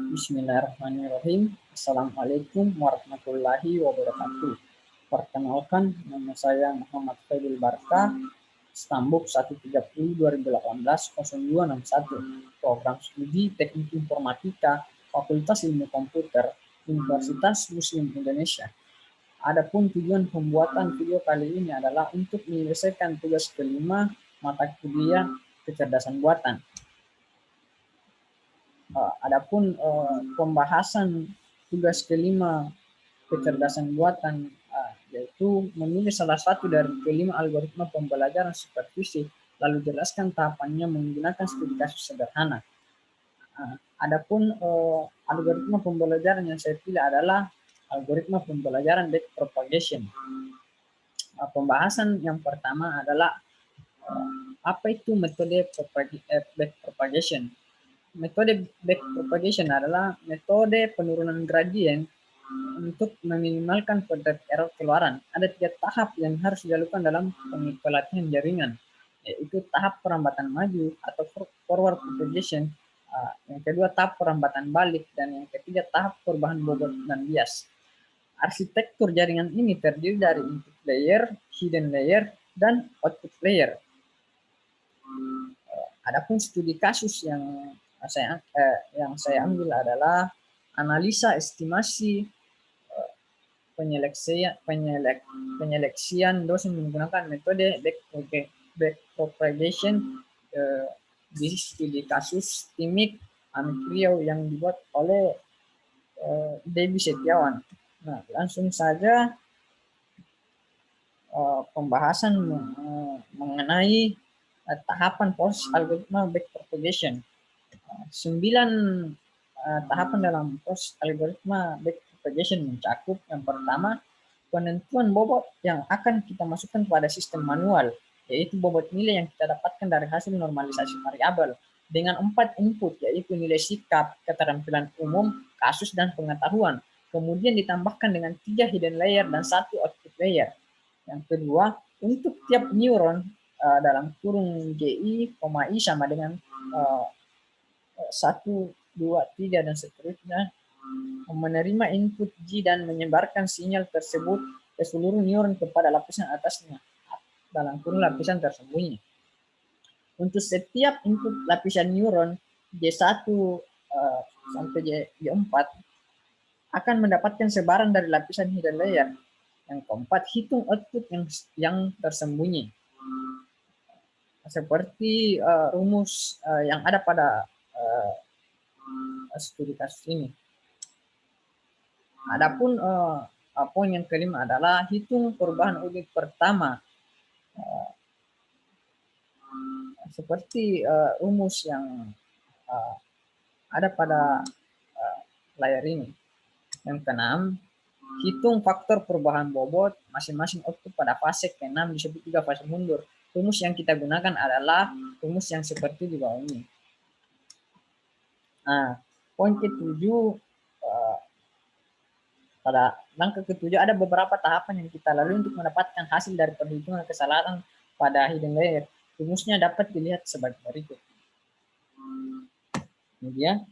Bismillahirrahmanirrahim. Assalamualaikum warahmatullahi wabarakatuh. Perkenalkan, nama saya Muhammad Fadil Barka, Stambuk 130 2018 0261, Program Studi Teknik Informatika, Fakultas Ilmu Komputer, Universitas Muslim Indonesia. Adapun tujuan pembuatan video kali ini adalah untuk menyelesaikan tugas kelima mata kuliah kecerdasan buatan. Adapun pembahasan tugas kelima kecerdasan buatan yaitu memilih salah satu dari kelima algoritma pembelajaran supervisi, lalu jelaskan tahapannya menggunakan studi kasus sederhana. Adapun algoritma pembelajaran yang saya pilih adalah algoritma pembelajaran backpropagation. Pembahasan yang pertama adalah apa itu metode backpropagation. Metode backpropagation adalah metode penurunan gradien untuk meminimalkan potensi error keluaran. Ada 3 tahap yang harus dilakukan dalam pelatihan jaringan, yaitu tahap perambatan maju atau forward propagation, yang kedua tahap perambatan balik, dan yang ketiga tahap perubahan bobot dan bias. Arsitektur jaringan ini terdiri dari input layer, hidden layer, dan output layer. Adapun studi kasus yang saya ambil adalah analisa estimasi penyeleksian dosen menggunakan metode backpropagation di studi kasus TIMIK Amikrio yang dibuat oleh Debbie Setiawan. Nah, langsung saja pembahasan mengenai tahapan proses algoritma backpropagation. 9 tahapan dalam proses algoritma backpropagation mencakup yang pertama, penentuan bobot yang akan kita masukkan pada sistem manual, yaitu bobot nilai yang kita dapatkan dari hasil normalisasi variabel dengan 4 input, yaitu nilai sikap, keterampilan umum, kasus, dan pengetahuan. Kemudian ditambahkan dengan 3 hidden layer dan 1 output layer. Yang kedua, untuk tiap neuron dalam kurung GI, I sama dengan 1, 2, 3, dan seterusnya, menerima input G dan menyebarkan sinyal tersebut ke seluruh neuron kepada lapisan atasnya, dalam kurung lapisan tersembunyi. Untuk setiap input lapisan neuron J1 sampai J4 akan mendapatkan sebaran dari lapisan hidden layer. Yang keempat, hitung output yang tersembunyi. Seperti rumus yang ada pada studi kasus ini. Adapun poin yang kelima adalah hitung perubahan unit pertama. Seperti rumus yang ada pada layar ini. Yang keenam, hitung faktor perubahan bobot masing-masing output pada fase ke-6 disebut juga fase mundur. Rumus yang kita gunakan adalah rumus yang seperti di bawah ini. Nah, poin ke-7, pada langkah ke-7 ada beberapa tahapan yang kita lalui untuk mendapatkan hasil dari perhitungan kesalahan pada hidden layer. Rumusnya dapat dilihat sebagai berikut. Kemudian,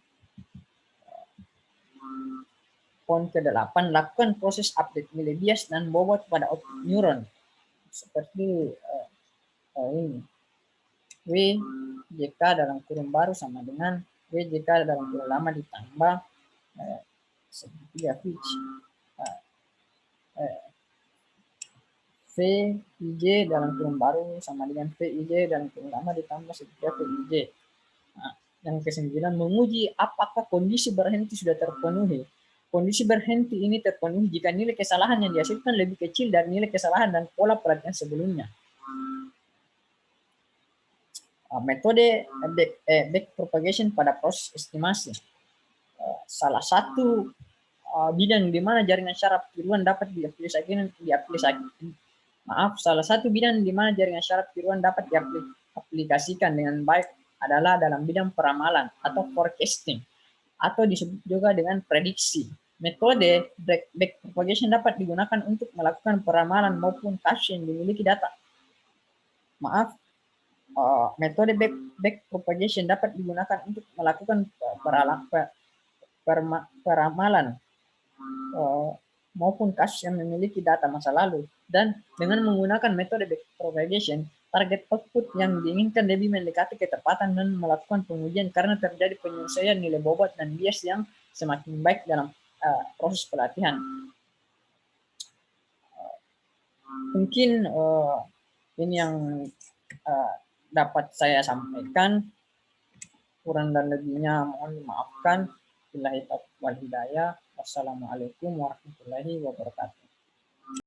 poin ke-8, lakukan proses update nilai bias dan bobot pada output neuron. Seperti ini. WJK dalam kurung baru sama dengan WJK dalam kurung lama ditambah segitiga Fitch. VIJ dalam kurung baru sama dengan VIJ dalam kurung lama ditambah segitiga VIJ. Nah, yang ke-9, menguji apakah kondisi berhenti sudah terpenuhi. Kondisi berhenti ini terpenuhi jika nilai kesalahan yang dihasilkan lebih kecil dari nilai kesalahan dan pola pelatihan sebelumnya. Metode backpropagation pada proses estimasi. Salah satu bidang di mana jaringan syarat tiruan dapat salah satu bidang di mana jaringan syarat tiruan dapat diaplikasikan dengan baik adalah dalam bidang peramalan atau forecasting, atau disebut juga dengan prediksi. Metode backpropagation dapat digunakan untuk melakukan peramalan maupun kasus yang dimiliki data. Metode backpropagation dapat digunakan untuk melakukan peramalan maupun kasus yang memiliki data masa lalu. Dan dengan menggunakan metode backpropagation, target output yang diinginkan lebih mendekati ketepatan dan melakukan pengujian karena terjadi penyesuaian nilai bobot dan bias yang semakin baik dalam proses pelatihan. Mungkin ini yang dapat saya sampaikan. Kurang dan lebihnya mohon dimaafkan. Billahi taufiq wal hidayah. Wassalamualaikum warahmatullahi wabarakatuh.